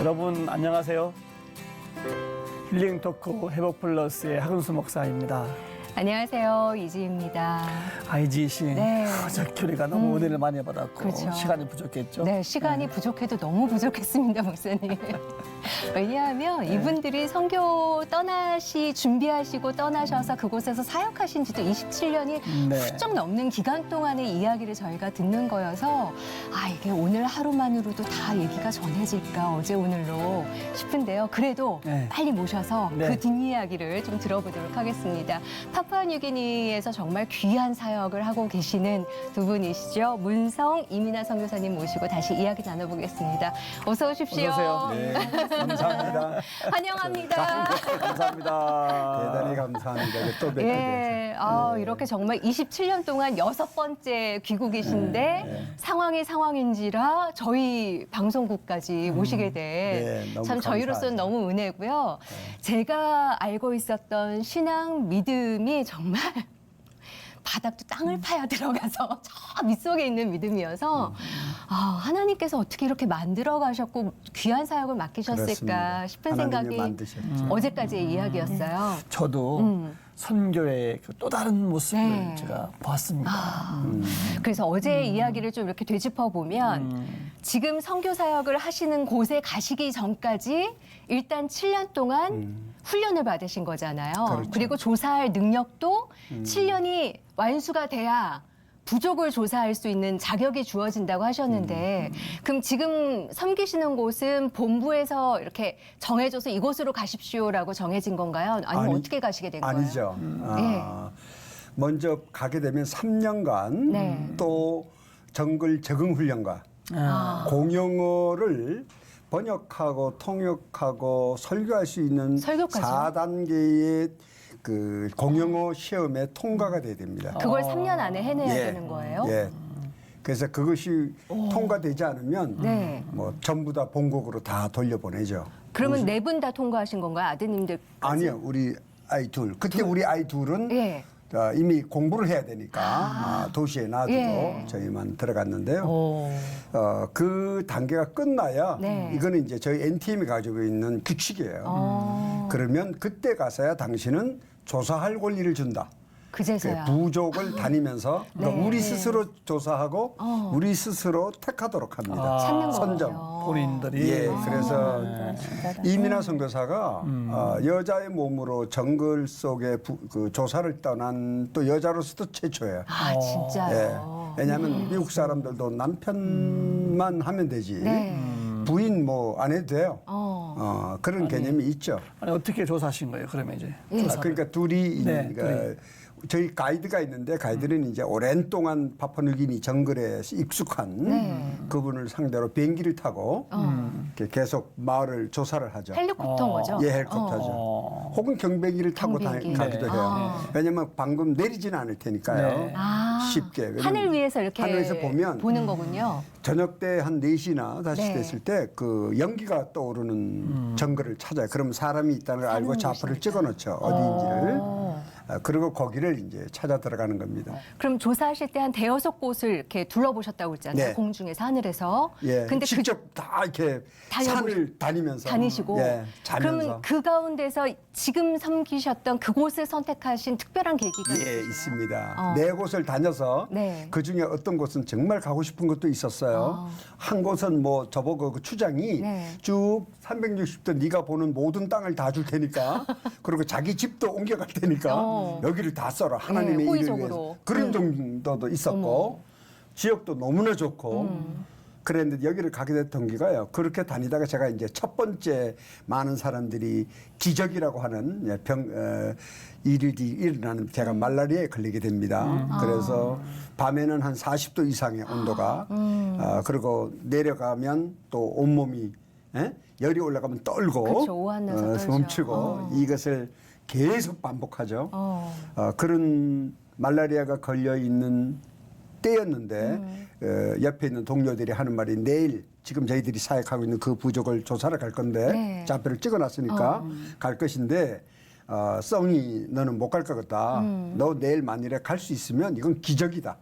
여러분 안녕하세요. 힐링 토크 회복 플러스의 하근수 목사입니다. 안녕하세요. 이지입니다. 아이지 씨, 네. 저 교리가 너무 은혜를 많이 받았고 그렇죠. 시간이 부족했죠. 네, 시간이 부족해도 너무 부족했습니다, 목사님. 왜냐하면 이분들이 선교 준비하시고 떠나셔서 그곳에서 사역하신 지도 27년이 네. 훌쩍 넘는 기간 동안의 이야기를 저희가 듣는 거여서 이게 오늘 하루만으로도 다 얘기가 전해질까 어제 오늘로 싶은데요. 그래도 네. 빨리 모셔서 네. 그 뒷이야기를 좀 들어보도록 하겠습니다. 파푸아뉴기니에서 정말 귀한 사역을 하고 계시는 두 분이시죠. 문성 이민아 선교사님 모시고 다시 이야기 나눠보겠습니다. 어서 오십시오. 어서 오세요. 네, 감사합니다. 환영합니다. 감사합니다. 대단히 감사합니다. 또 뵙게 돼서. 예, 이렇게 정말 27년 동안 6번째 귀국이신데 상황이 상황인지라 저희 방송국까지 모시게 된 네, 너무 참 저희로서는 감사하죠. 너무 은혜고요. 제가 알고 있었던 신앙 믿음이 정말 바닥도 땅을 파야 들어가서 저 밑속에 있는 믿음이어서 하나님께서 어떻게 이렇게 만들어 가셨고 귀한 사역을 맡기셨을까 그렇습니다. 싶은 하나님이 생각이 만드셨죠. 어제까지의 이야기였어요. 저도 선교의 그 또 다른 모습을 네. 제가 보았습니다. 그래서 어제 이야기를 좀 이렇게 되짚어 보면 지금 선교 사역을 하시는 곳에 가시기 전까지 일단 7년 동안 훈련을 받으신 거잖아요. 그렇죠. 그리고 조사할 능력도 7년이 완수가 돼야 부족을 조사할 수 있는 자격이 주어진다고 하셨는데 그럼 지금 섬기시는 곳은 본부에서 이렇게 정해줘서 이곳으로 가십시오라고 정해진 건가요? 아니면 어떻게 가시게 된 거예요? 아니죠. 먼저 가게 되면 3년간 네. 또 정글 적응 훈련과 공용어를 번역하고 통역하고 설교할 수 있는 설교까지요? 4단계의 그 공용어 시험에 통과가 돼야 됩니다. 그걸 3년 안에 해내야 예. 되는 거예요? 예. 그래서 그것이 통과되지 않으면 네. 뭐 전부 다 본국으로 다 돌려보내죠. 그러면 네 분 다 통과하신 건가요? 아드님들? 아니요, 우리 아이 둘. 그때 우리 아이 둘은 예. 이미 공부를 해야 되니까 도시에 놔두고 예. 저희만 들어갔는데요. 그 단계가 끝나야 네. 이거는 이제 저희 NTM이 가지고 있는 규칙이에요. 그러면 그때 가서야 당신은 조사할 권리를 준다. 그제서야. 부족을 다니면서 그러니까 네. 우리 스스로 조사하고 우리 스스로 택하도록 합니다. 찾는 선정. 거군요. 본인들이 예, 그래서 이민아 선교사가 여자의 몸으로 정글 속에 그 조사를 떠난 또 여자로서도 최초예요. 아, 진짜요? 예. 왜냐하면 미국 사람들도 남편만 하면 되지 네. 부인 뭐 안 해도 돼요. 그런 개념이 있죠. 아니, 어떻게 조사하신 거예요? 그러면 이제 그러니까 둘이 네, 그러니까 저희 가이드가 있는데 가이드는 이제 오랜 동안 파푸아뉴기니 정글에 익숙한 네. 그분을 상대로 비행기를 타고 이렇게 계속 마을을 조사를 하죠. 헬리콥터인 거죠? 예, 헬리콥터죠. 혹은 경배기를 타고 경비기. 가기도 네. 해요. 왜냐하면 방금 내리지는 않을 테니까요. 네. 쉽게. 왜냐면 하늘 위에서 이렇게 하늘에서 보면 보는 거군요. 저녁 때 한 4시나 5시 네. 됐을 때 그 연기가 떠오르는 정글을 찾아요. 그럼 사람이 있다는 걸 알고 좌표를 찍어 놓죠. 어디인지를. 그리고 거기를 이제 찾아 들어가는 겁니다. 그럼 조사하실 때 한 대여섯 곳을 이렇게 둘러보셨다고 했잖아요. 네. 공중에서 하늘에서. 예. 근데 직접 다 이렇게 산을 다니면서 다니시고. 예, 자면서 그러면 그 가운데서 지금 섬기셨던 그곳을 선택하신 특별한 계기가 예, 있습니다. 네 곳을 다녀서 네. 그 중에 어떤 곳은 정말 가고 싶은 곳도 있었어요. 한 곳은 뭐 저보고 그 추장이 네. 쭉 360도 네가 보는 모든 땅을 다 줄 테니까 그리고 자기 집도 옮겨갈 테니까 여기를 다 써라. 하나님의 네, 일을 호의적으로. 위해서. 그런 정도도 있었고 지역도 너무나 좋고 그랬는데 여기를 가게 됐던 기가요. 그렇게 다니다가 제가 이제 첫 번째 많은 사람들이 기적이라고 하는 일이 일어나는 제가 말라리아에 걸리게 됩니다. 그래서 밤에는 한 40도 이상의 온도가 그리고 내려가면 또 온몸이 열이 올라가면 떨고 그쵸, 오한나서 떨죠. 멈추고 이것을 계속 반복하죠. 그런 말라리아가 걸려 있는 때였는데 옆에 있는 동료들이 하는 말이 내일 지금 저희들이 사역하고 있는 그 부족을 조사를 갈 건데 네. 좌표를 찍어놨으니까 갈 것인데 썽이 너는 못 갈 것 같다. 너 내일 만일에 갈 수 있으면 이건 기적이다.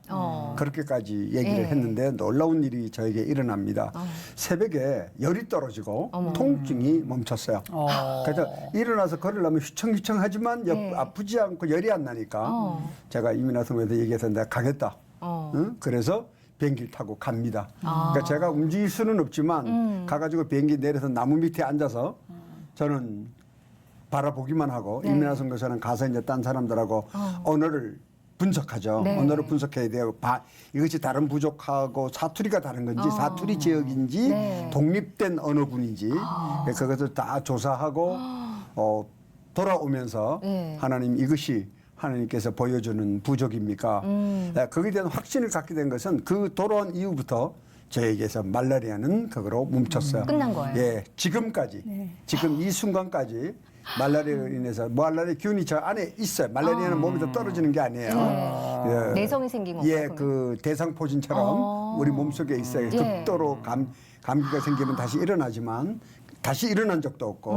그렇게까지 얘기를 예. 했는데 놀라운 일이 저에게 일어납니다. 새벽에 열이 떨어지고 통증이 멈췄어요. 그래서 일어나서 걸으려면 휘청휘청하지만 예. 아프지 않고 열이 안 나니까 제가 이민아 선배한테 얘기해서 내가 가겠다. 응? 그래서 비행기를 타고 갑니다. 그러니까 제가 움직일 수는 없지만 가가지고 비행기 내려서 나무 밑에 앉아서 저는 바라보기만 하고 네. 이민아 선교사는 가서 이제 딴 사람들하고 언어를 분석하죠. 네. 언어를 분석해야 돼요. 이것이 다른 부족하고 사투리가 다른 건지 사투리 지역인지 네. 독립된 언어군인지 그것을 다 조사하고 돌아오면서 네. 하나님 이것이 하나님께서 보여주는 부족입니까? 거기에 대한 확신을 갖게 된 것은 그 돌아온 이후부터 저에게서 말라리아는 그거로 멈췄어요. 끝난 거예요. 예, 지금까지 지금 이 순간까지 말라리아로 인해서 말라리아 기운이 저 안에 있어요. 말라리아는 몸에서 떨어지는 게 아니에요. 예. 내성이 생긴 건가요? 예, 그러면? 그 대상포진처럼 우리 몸속에 있어요. 예. 극도로 감기가 생기면 다시 일어나지만 다시 일어난 적도 없고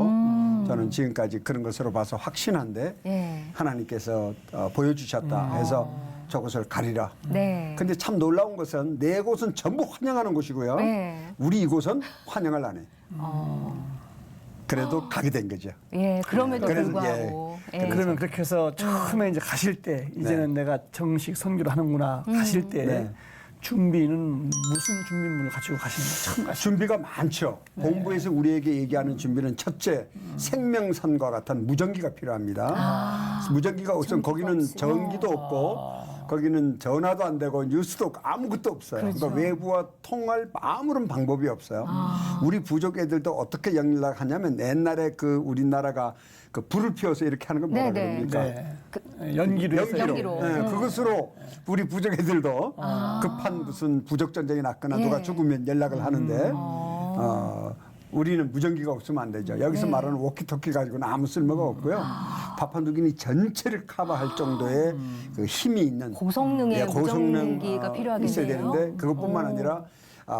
저는 지금까지 그런 것으로 봐서 확신한데 예. 하나님께서 보여주셨다 해서 저곳을 가리라. 네. 근데 참 놀라운 것은 네 곳은 전부 환영하는 곳이고요. 네. 우리 이곳은 환영을 안 해. 그래도 가게 된 거죠. 예, 그럼에도 그래서, 불구하고. 예. 예. 그러면 그렇게 해서 처음에 이제 가실 때 이제는 내가 정식 선교를 하는구나 가실 때 네. 준비는 무슨 준비물을 가지고 가시는 거예요? 처음 가실 준비가 많죠. 본부에서 우리에게 얘기하는 준비는 첫째, 생명선과 같은 무전기가 필요합니다. 무전기가 없으면 거기는 전기도 없고 거기는 전화도 안 되고 뉴스도 없고 아무것도 없어요. 그러니까 외부와 통할 아무런 방법이 없어요. 우리 부족 애들도 어떻게 연락하냐면 옛날에 그 우리나라가 그 불을 피워서 이렇게 하는 건 뭐라 네네. 그럽니까? 때 연기로 해서 연기로. 예, 그것으로 우리 부족 애들도 급한 무슨 부족 전쟁이 났거나 누가 죽으면 연락을 하는데 우리는 무전기가 없으면 안 되죠. 여기서 말하는 워키토키 가지고는 아무 쓸모가 없고요. 파푸아뉴기니 전체를 커버할 정도의 그 힘이 있는 고성능의 무전기가 필요하겠네요. 있어야 되는데 그것뿐만 아니라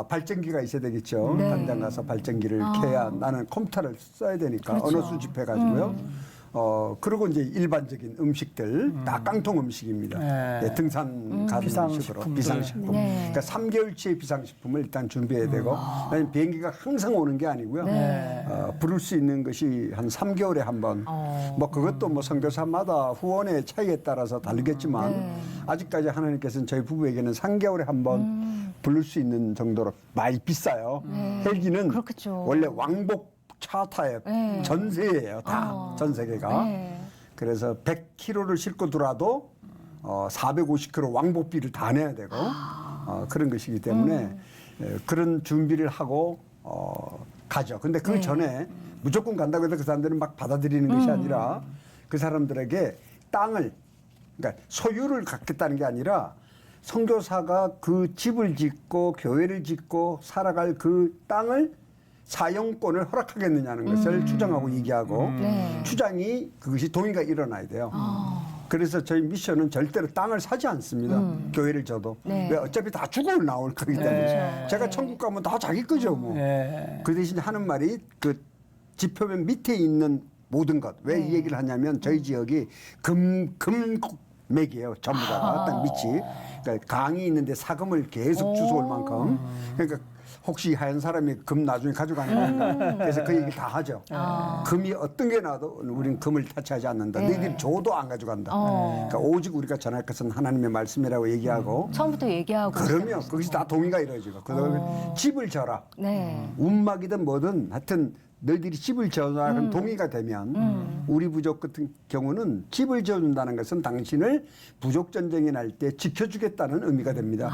발전기가 있어야 되겠죠. 당장 가서 발전기를 켜야 나는 컴퓨터를 써야 되니까 언어 수집해 가지고요. 그리고 이제 일반적인 음식들 다 깡통 음식입니다. 네. 예, 등산 가는 식으로 비상식품들. 비상식품. 네. 그러니까 3개월치의 비상식품을 일단 준비해야 되고 왜냐면 비행기가 항상 오는 게 아니고요. 부를 수 있는 것이 한 3개월에 한 번. 뭐 그것도 뭐 선교사마다 후원의 차이에 따라서 다르겠지만 아직까지 하나님께서는 저희 부부에게는 3개월에 한 번 부를 수 있는 정도로 많이 비싸요. 헬기는 그렇겠죠. 원래 왕복 차타에 전세예요. 다 전 세계가. 그래서 100kg를 싣고 들어와도 450kg 왕복비를 다 내야 되고 그런 것이기 때문에 그런 준비를 하고 가죠. 근데 그 전에 무조건 간다고 해서 그 사람들은 막 받아들이는 것이 아니라 그 사람들에게 땅을 그러니까 소유를 갖겠다는 게 아니라 선교사가 그 집을 짓고 교회를 짓고 살아갈 그 땅을 사용권을 허락하겠느냐는 것을 추정하고 얘기하고 추장이 그것이 동의가 일어나야 돼요. 그래서 저희 미션은 절대로 땅을 사지 않습니다. 교회를 져도. 네. 왜 어차피 다 죽어 나올 거기 때문에. 제가 천국 가면 다 자기 거죠 뭐. 그 대신 하는 말이 그 지표면 밑에 있는 모든 것. 왜 이 얘기를 하냐면 저희 지역이 금맥이에요. 전부 다 딱 밑이. 그러니까 강이 있는데 사금을 계속 주워올 만큼. 그러니까 혹시 하얀 사람이 금 나중에 가져가는 그래서 그 얘기 다 하죠. 금이 어떤 게 나도 우리는 금을 타치하지 않는다. 너희들이 줘도 안 가져간다. 그러니까 오직 우리가 전할 것은 하나님의 말씀이라고 얘기하고 처음부터 얘기하고. 그러면 거기서 다 동의가 이루어지고 그다음에 집을 져라. 네. 운막이든 뭐든 하여튼 너희들이 집을 지어라는 동의가 되면 우리 부족 같은 경우는 집을 지어준다는 것은 당신을 부족 전쟁이 날 때 지켜주겠다는 의미가 됩니다.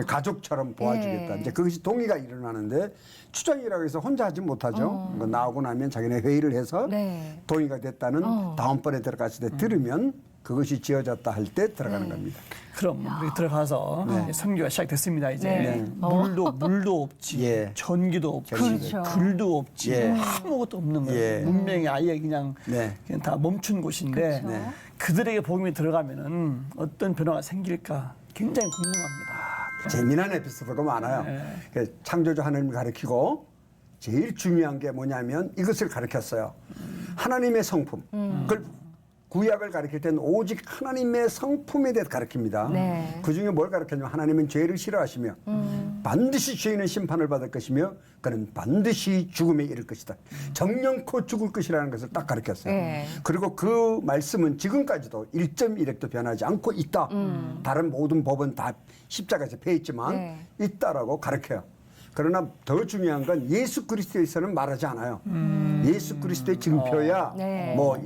가족처럼 도와주겠다. 예. 이제 그것이 동의가 일어나는데 추장이라고 해서 혼자 하지 못하죠. 그거 나오고 나면 자기네 회의를 해서 네. 동의가 됐다는 다음번에 들어갔을 때 들으면 그것이 지어졌다 할 때 들어가는 겁니다. 그럼 우리 들어가서 이제 선교가 시작됐습니다. 이제 네. 물도 없지, 예. 전기도 없지, 그렇죠. 글도 없지, 예. 아무것도 없는 거예요. 예. 문명이 아예 그냥 네. 다 멈춘 곳인데 그렇죠. 네. 그들에게 복음이 들어가면은 어떤 변화가 생길까 굉장히 궁금합니다. 재미난 에피소드가 많아요. 그 창조주 하나님을 가리키고 제일 중요한 게 뭐냐면 이것을 가르쳤어요. 하나님의 성품. 그걸 구약을 가르칠 때는 오직 하나님의 성품에 대해서 가르칩니다. 네. 그중에 뭘 가르쳤냐면 하나님은 죄를 싫어하시며 반드시 죄인은 심판을 받을 것이며 그는 반드시 죽음에 이를 것이다. 정령코 죽을 것이라는 것을 딱 가르쳤어요. 네. 그리고 그 말씀은 지금까지도 1.1핵도 변하지 않고 있다. 다른 모든 법은 다 십자가에서 폐했지만 네. 있다라고 가르쳐요. 그러나 더 중요한 건 예수 그리스도에서는 말하지 않아요. 예수 그리스도의 증표야 네. 뭐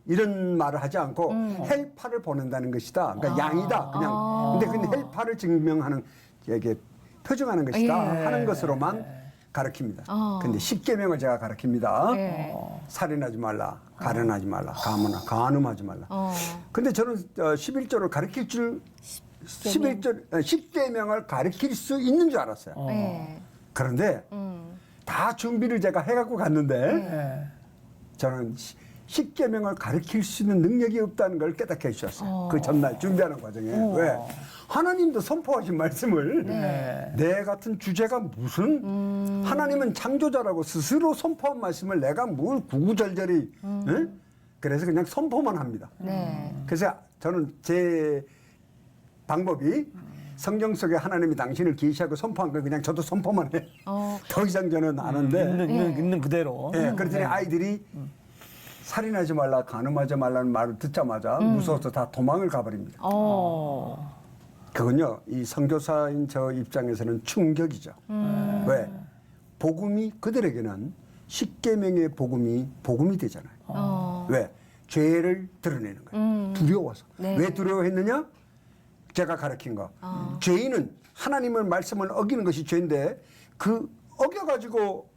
이런 말을 하지 않고 헬파를 보낸다는 것이다. 그러니까 양이다. 그냥. 근데 그 헬파를 증명하는 이게 표정하는 것이다 예. 하는 것으로만 가르칩니다. 근데 십계명을 제가 가르칩니다. 예. 살인하지 말라, 가련하지 말라, 간음하지 말라. 근데 저는 11조를 가르칠 줄 10계명을 가르칠 수 있는 줄 알았어요. 네. 그런데 다 준비를 제가 해갖고 갔는데 예. 저는 10계명을 가르칠 수 있는 능력이 없다는 걸 깨닫게 해주셨어요. 그 전날 준비하는 과정에. 왜? 하나님도 선포하신 말씀을 내 같은 주제가 무슨 하나님은 창조자라고 스스로 선포한 말씀을 내가 뭘 구구절절히 응? 그래서 그냥 선포만 합니다. 네. 그래서 저는 제 방법이 성경 속에 하나님이 당신을 계시하고 선포한 걸 그냥 저도 선포만 해. 더 이상 저는 안 하는데. 있는 그대로. 예, 그랬더니 아이들이 살인하지 말라, 간음하지 말라는 말을 듣자마자 무서워서 다 도망을 가버립니다. 그건요, 이 선교사인 저 입장에서는 충격이죠. 왜? 복음이 그들에게는 십계명의 복음이 되잖아요. 왜? 죄를 드러내는 거예요. 두려워서. 네. 왜 두려워했느냐? 제가 가르친 거. 죄인은 하나님의 말씀을 어기는 것이 죄인데 그 어겨가지고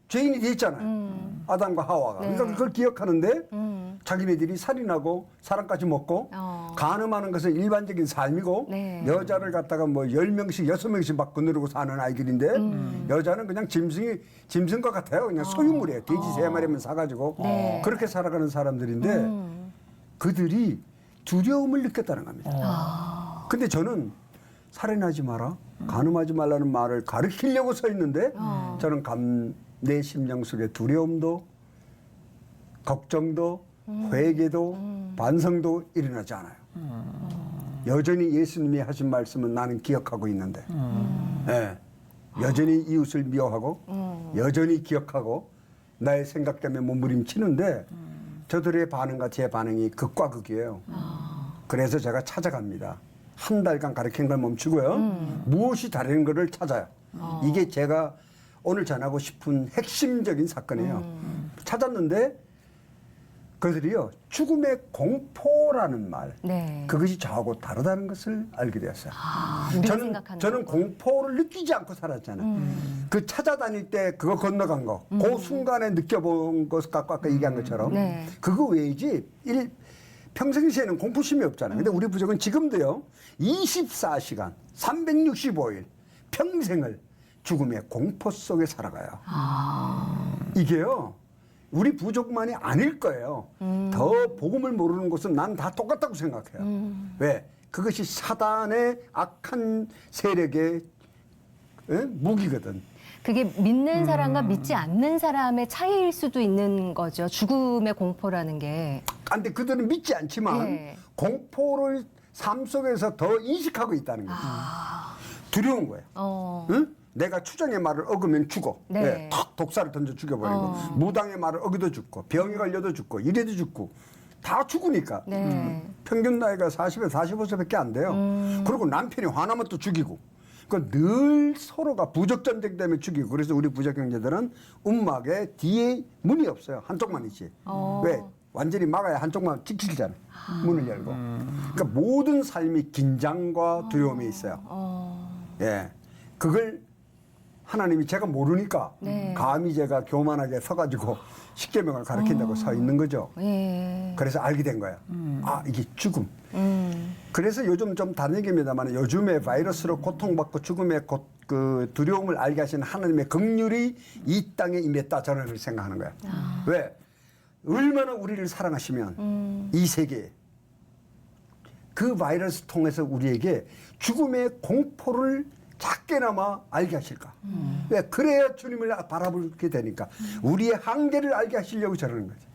죄인이 됐잖아요. 아담과 하와가. 네. 그러니까 그걸 기억하는데 자기네들이 살인하고 사람까지 먹고 간음하는 것은 일반적인 삶이고 네. 여자를 갖다가 뭐 10명씩 6명씩 막 거느리고 사는 아이들인데 여자는 그냥 짐승과 같아요. 그냥 소유물이에요. 돼지 3마리만 사가지고 네. 그렇게 살아가는 사람들인데 그들이 두려움을 느꼈다는 겁니다. 근데 저는 살인하지 마라, 간음하지 말라는 말을 가르치려고 서 있는데 저는 내 심령 속에 두려움도 걱정도 회개도 반성도 일어나지 않아요. 여전히 예수님이 하신 말씀은 나는 기억하고 있는데 예. 여전히 이웃을 미워하고 여전히 기억하고 나의 생각 때문에 몸부림치는데 저들의 반응과 제 반응이 극과 극이에요. 그래서 제가 찾아갑니다. 한 달간 가르치는 걸 멈추고요. 무엇이 다른 거를 찾아요. 이게 제가 오늘 전하고 싶은 핵심적인 사건이에요. 찾았는데 그들이요, 죽음의 공포라는 말, 네. 그것이 저하고 다르다는 것을 알게 되었어요. 우리가 생각하는 저는 것과. 공포를 느끼지 않고 살았잖아요. 그 찾아다닐 때 그거 건너간 거, 그 순간에 느껴본 것 갖고 아까 얘기한 것처럼 네. 그거 외이지 평상시에는 공포심이 없잖아요. 근데 우리 부족은 지금도요, 24시간, 365일 평생을 죽음의 공포 속에 살아가요. 이게요, 우리 부족만이 아닐 거예요. 더 복음을 모르는 것은 난 다 똑같다고 생각해요. 왜? 그것이 사단의 악한 세력의 무기거든. 그게 믿는 사람과 믿지 않는 사람의 차이일 수도 있는 거죠. 죽음의 공포라는 게. 근데 그들은 믿지 않지만 네. 공포를 삶 속에서 더 인식하고 있다는 거죠. 두려운 거예요. 응? 내가 추정의 말을 어기면 죽어. 네. 네, 탁 독사를 던져 죽여버리고 무당의 말을 어기도 죽고 병이 걸려도 죽고 이래도 죽고 다 죽으니까. 네. 평균 나이가 40에서 45세밖에 안 돼요. 그리고 남편이 화나면 또 죽이고. 그 늘 서로가 부적 전쟁 때문에 죽이고. 그래서 우리 부적 형제들은 움막에 뒤에 문이 없어요. 한쪽만 있지. 왜? 완전히 막아야 한쪽만 찍히잖아요. 문을 열고. 그러니까 모든 삶이 긴장과 두려움에 있어요. 예, 그걸 하나님이 제가 모르니까 네. 감히 제가 교만하게 서가지고 십계명을 가르친다고 서 있는 거죠. 예. 그래서 알게 된 거예요. 아, 이게 죽음. 그래서 요즘 좀 다른 얘기입니다만 요즘에 바이러스로 고통받고 죽음의 그 두려움을 알게 하신 하나님의 긍휼이 이 땅에 임했다. 저는 그렇게 생각하는 거예요. 왜? 얼마나 우리를 사랑하시면 이 세계에 그 바이러스 통해서 우리에게 죽음의 공포를 작게나마 알게 하실까? 왜? 그래야 주님을 바라보게 되니까. 우리의 한계를 알게 하시려고 저러는 거지.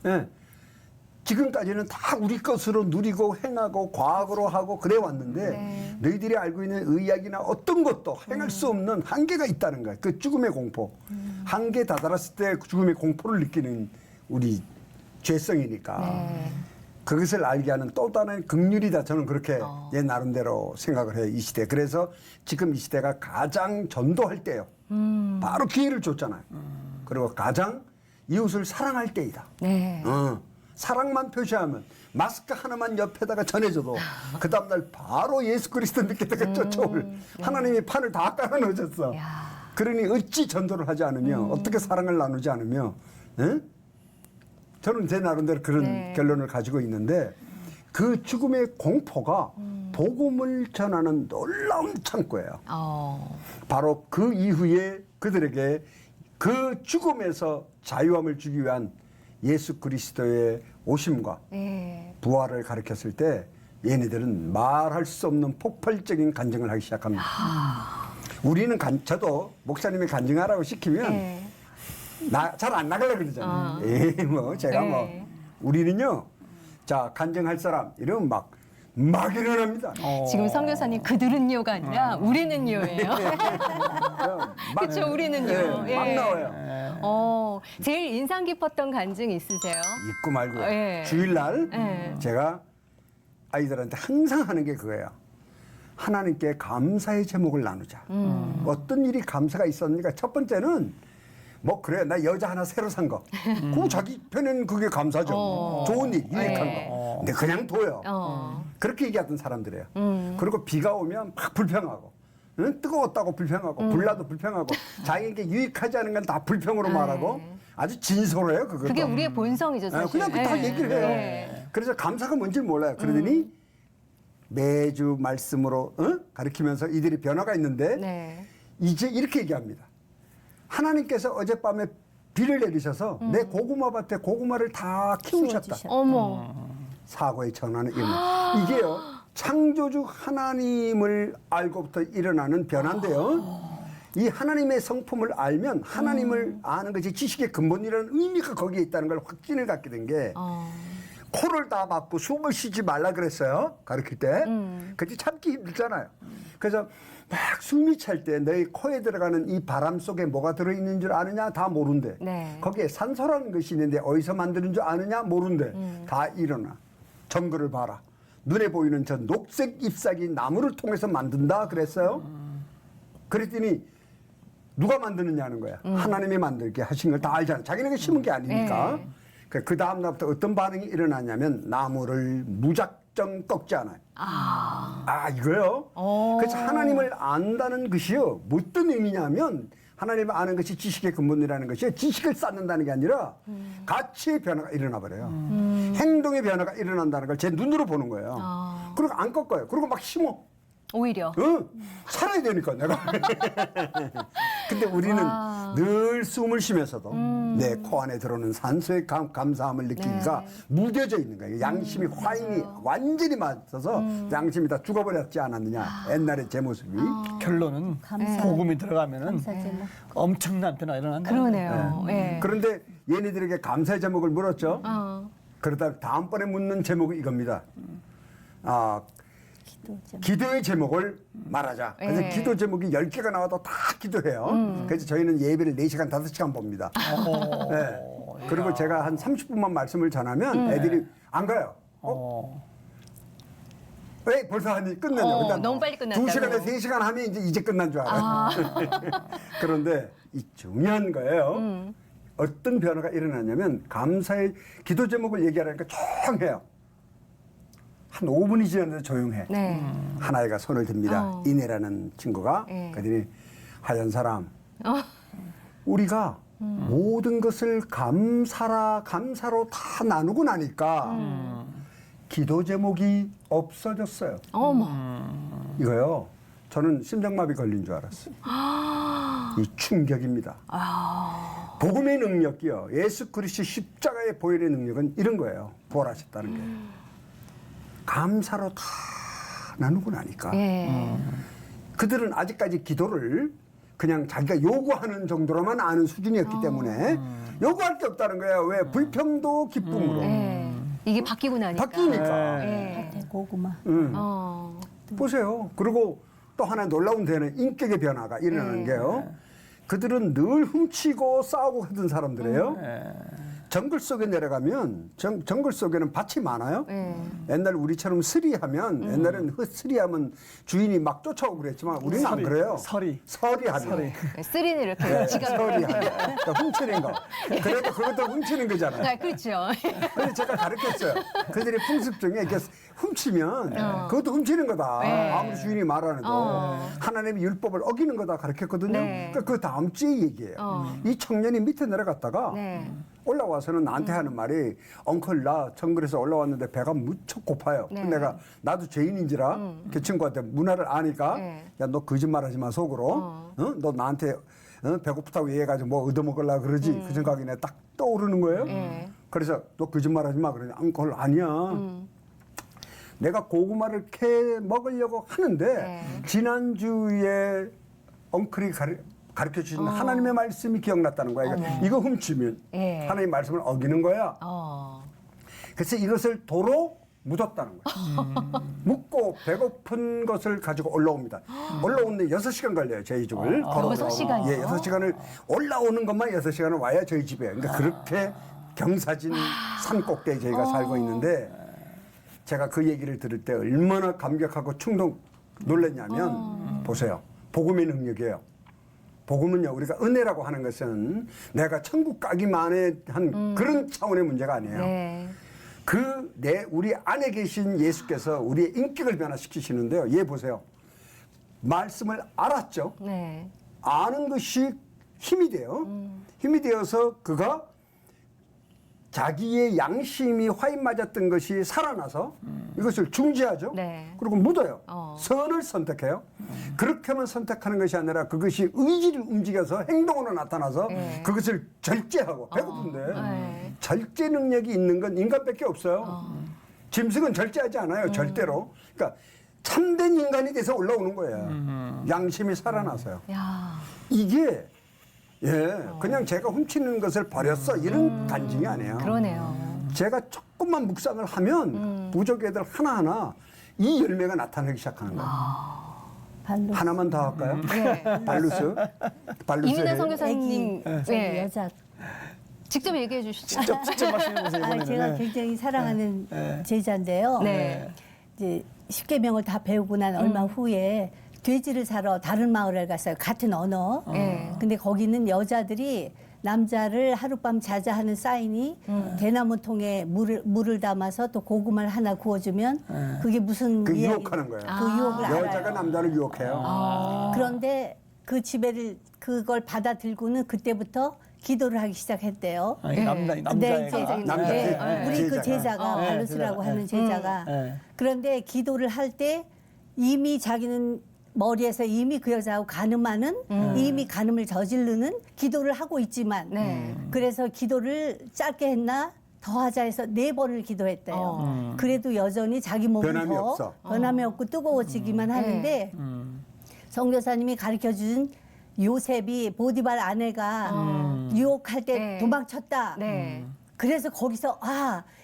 예. 지금까지는 다 우리 것으로 누리고 행하고 과학으로 하고 그래 왔는데 네. 너희들이 알고 있는 의학이나 어떤 것도 행할 수 없는 한계가 있다는 거야. 그 죽음의 공포. 한계에 다다랐을 때 죽음의 공포를 느끼는 우리 죄성이니까. 네. 그것을 알게 하는 또 다른 긍휼이다. 저는 그렇게 내 나름대로 생각을 해요. 이 시대. 그래서 지금 이 시대가 가장 전도할 때요. 바로 기회를 줬잖아요. 그리고 가장 이웃을 사랑할 때이다. 네. 사랑만 표시하면 마스크 하나만 옆에다가 전해줘도 그 다음날 바로 예수 그리스도 믿겠다가 쫓아올 하나님이 판을 다 깔아놓으셨어. 야. 그러니 어찌 전도를 하지 않으며 어떻게 사랑을 나누지 않으며 예? 저는 제 나름대로 그런 네. 결론을 가지고 있는데 그 죽음의 공포가 복음을 전하는 놀라운 창고예요. 바로 그 이후에 그들에게 그 죽음에서 자유함을 주기 위한 예수 그리스도의 오심과 네. 부활을 가르쳤을 때 얘네들은 말할 수 없는 폭발적인 간증을 하기 시작합니다. 우리는 저도 목사님이 간증하라고 시키면 네. 잘 안 나가려고 그러잖아요. 뭐 제가 네. 뭐 우리는요. 자 간증할 사람 이러면 막 일어납니다. 지금 선교사님 그들은요가 아니라 우리는요예요. 그렇죠, 우리는요. 네, 막 나와요. 제일 인상 깊었던 간증 있으세요? 있고 말고요. 예. 주일날 예. 제가 아이들한테 항상 하는 게 그거예요. 하나님께 감사의 제목을 나누자. 어떤 일이 감사가 있었는가. 첫 번째는 뭐 그래 나 여자 하나 새로 산 거. 그 자기 편에는 그게 감사죠. 좋은 일, 유익한 네. 거. 근데 그냥 둬요. 그렇게 얘기하던 사람들이에요. 그리고 비가 오면 막 불평하고 응? 뜨거웠다고 불평하고 불나도 불평하고 자기에게 유익하지 않은 건 다 불평으로 말하고 아주 진솔해요. 그것도. 그게 우리의 본성이죠, 사실. 그냥 다 네. 얘기를 해요. 네. 그래서 감사가 뭔지 몰라요. 그러더니 매주 말씀으로 가르치면서 이들이 변화가 있는데 네. 이제 이렇게 얘기합니다. 하나님께서 어젯밤에 비를 내리셔서 내 고구마 밭에 고구마를 다 키우셨다. 어머. 사고의 전환은 이게요. 창조주 하나님을 알고부터 일어나는 변화인데요. 이 하나님의 성품을 알면 하나님을 아는 것이 지식의 근본이라는 의미가 거기에 있다는 걸 확신을 갖게 된 게 코를 다 막고 숨을 쉬지 말라 그랬어요. 가르칠 때. 그게 참기 힘들잖아요. 그래서 막 숨이 찰 때 너희 코에 들어가는 이 바람 속에 뭐가 들어있는 줄 아느냐? 다 모른대. 네. 거기에 산소라는 것이 있는데 어디서 만드는 줄 아느냐? 모른대. 다 일어나. 정글을 봐라. 눈에 보이는 저 녹색 잎사귀 나무를 통해서 만든다 그랬어요. 그랬더니 누가 만드느냐는 거야. 하나님이 만들게 하신 걸 다 알잖아. 자기네가 심은 게 아니니까. 네. 그 다음 날부터 어떤 반응이 일어나냐면 나무를 무작정 꺾지 않아요. 이거요? 그래서 하나님을 안다는 것이요. 어떤 의미냐면 하나님을 아는 것이 지식의 근본이라는 것이요. 지식을 쌓는다는 게 아니라 가치의 변화가 일어나 버려요. 행동의 변화가 일어난다는 걸 제 눈으로 보는 거예요. 그리고 안 꺾어요. 그리고 막 심어. 오히려. 살아야 되니까 내가. 근데 우리는 늘 숨을 쉬면서도 내 코 안에 들어오는 산소의 감사함을 느끼기가 무뎌져 있는 거예요. 양심이 화인이 완전히 맞서서 양심이 다 죽어버렸지 않았느냐. 옛날에 제 모습이. 결론은 복음이 들어가면은 엄청난 변화가 일어난다. 그러네요. 예. 그런데 얘네들에게 감사의 제목을 물었죠. 그러다 다음번에 묻는 제목은 이겁니다. 기도의 제목을 말하자. 그래서 예. 기도 제목이 10개가 나와도 다 기도해요. 그래서 저희는 예배를 4시간, 5시간 봅니다. 네. 그리고 제가 한 30분만 말씀을 전하면 애들이 안 가요. 왜 벌써 하니 끝났냐. 너무 빨리 끝났다고. 2시간에 3시간 하면 이제 끝난 줄 알아요. 그런데 이 중요한 거예요. 어떤 변화가 일어나냐면 감사의 기도 제목을 얘기하라니까 조용해요. 한 5분이 지났는데 조용해. 네. 하나이가 손을 듭니다. 이내라는 친구가. 네. 그랬더니 하얀 사람. 우리가 모든 것을 감사로 다 나누고 나니까 기도 제목이 없어졌어요. 어머. 이거요. 저는 심장마비 걸린 줄 알았어요. 이 충격입니다. 복음의 능력이요. 예수 그리스도 십자가의 보혈의 능력은 이런 거예요. 부활하셨다는 게. 감사로 다 나누고 나니까 예. 그들은 아직까지 기도를 그냥 자기가 요구하는 정도로만 아는 수준이었기 때문에 요구할 게 없다는 거예요. 왜? 불평도 기쁨으로. 네. 이게 바뀌고 나니까. 바뀌니까. 네. 고구마. 어. 보세요. 그리고 또 하나 놀라운 데는 인격의 변화가 일어나는 게요. 그들은 늘 훔치고 싸우고 하던 사람들이에요. 정글 속에 내려가면 정글 속에는 밭이 많아요. 옛날 우리처럼 스리하면 옛날에는 스리하면 주인이 막 쫓아오고 그랬지만 우리는 안 서리, 그래요. 서리. 서리하죠. 서리. 쓰리는 이렇게 네, 지갑. 서리하죠. 그러니까 훔치는 거. 그래도 그것도 훔치는 거잖아요. 네, 그렇죠. 그래서 제가 가르쳤어요. 그들의 풍습 중에 이렇게 훔치면 그것도 훔치는 거다. 네. 아무리 주인이 말하는도 하나님의 율법을 어기는 거다 가르쳤거든요. 네. 그러니까 그 다음 주에 얘기예요. 이 청년이 밑에 내려갔다가 네. 올라와서는 나한테 하는 말이 엉클 나 정글에서 올라왔는데 배가 무척 고파요. 네. 내가 나도 죄인인지라 그 친구한테 문화를 아니까 네. 야 너 거짓말하지 마 속으로 어? 너 나한테 배고프다고 얘기해가지고 뭐 얻어먹으려고 그러지 그 생각이 내 딱 떠오르는 거예요. 네. 그래서 너 거짓말하지 마 그러니 엉클 아니야. 내가 고구마를 캐 먹으려고 하는데 네. 지난주에 엉클이 가르쳐 주신 하나님의 말씀이 기억났다는 거야. 이거 훔치면 예. 하나님의 말씀을 어기는 거야. 그래서 이것을 도로 묻었다는 거야. 묻고 배고픈 것을 가지고 올라옵니다. 올라오는데 6시간 걸려요. 저희 집을. 걸어서. 6시간이요? 예, 6시간을 올라오는 것만 6시간을 와야 저희 집에. 그러니까 그렇게 경사진 산 꼭대기에 저희가 살고 있는데 제가 그 얘기를 들을 때 얼마나 감격하고 충동 놀랐냐면 보세요. 복음의 능력이에요. 복음은요, 우리가 은혜라고 하는 것은 내가 천국 가기만에 한 그런 차원의 문제가 아니에요. 네. 우리 안에 계신 예수께서 우리의 인격을 변화시키시는데요. 얘 보세요. 말씀을 알았죠. 네. 아는 것이 힘이 돼요. 힘이 되어서 그가 자기의 양심이 화인 맞았던 것이 살아나서 이것을 중지하죠. 네. 그리고 묻어요. 어. 선을 선택해요. 그렇게만 선택하는 것이 아니라 그것이 의지를 움직여서 행동으로 나타나서 네. 그것을 절제하고 배고픈데 네. 절제 능력이 있는 건 인간밖에 없어요. 짐승은 절제하지 않아요. 절대로. 그러니까 참된 인간이 돼서 올라오는 거예요. 양심이 살아나서요. 야. 이게 그냥 제가 훔치는 것을 버렸어 이런 간증이 아니에요. 그러네요. 제가 조금만 묵상을 하면 부족 애들 하나하나 이 열매가 나타나기 시작하는 거예요. 발로. 하나만 더 할까요? 네. 발루스. 이민아 해. 선교사님, 저기 네. 여자. 직접 얘기해 주시죠. 직접 하시는 거세요, 아, 이번에는. 제가 네. 굉장히 사랑하는 제자인데요. 네. 이제 10계명을 다 배우고 난 얼마 후에 돼지를 사러 다른 마을에 갔어요. 같은 언어. 네. 근데 거기는 여자들이 남자를 하룻밤 자자 하는 사인이 대나무 통에 물을 담아서 또 고구마를 하나 구워주면 그게 무슨 그 이야기- 유혹하는 거예요. 그 유혹을 알아요. 여자가 남자를 유혹해요. 그런데 그 집에를 그걸 받아들고는 그때부터 기도를 하기 시작했대요. 아니, 남자애가. 네, 남자 네, 제자. 우리 그 제자가. 제자가 발루스라고 제자. 하는 제자가 네. 그런데 기도를 할 때 이미 자기는 머리에서 이미 그 여자하고 가늠하는 이미 가늠을 저지르는 기도를 하고 있지만 네. 그래서 기도를 짧게 했나 더 하자 해서 4번을 기도했대요. 그래도 여전히 자기 몸은 변함이 더 없어. 변함이 없고 뜨거워지기만 하는데 선교사님이 가르쳐준 요셉이 보디발 아내가 유혹할 때 네. 도망쳤다. 네. 그래서 거기서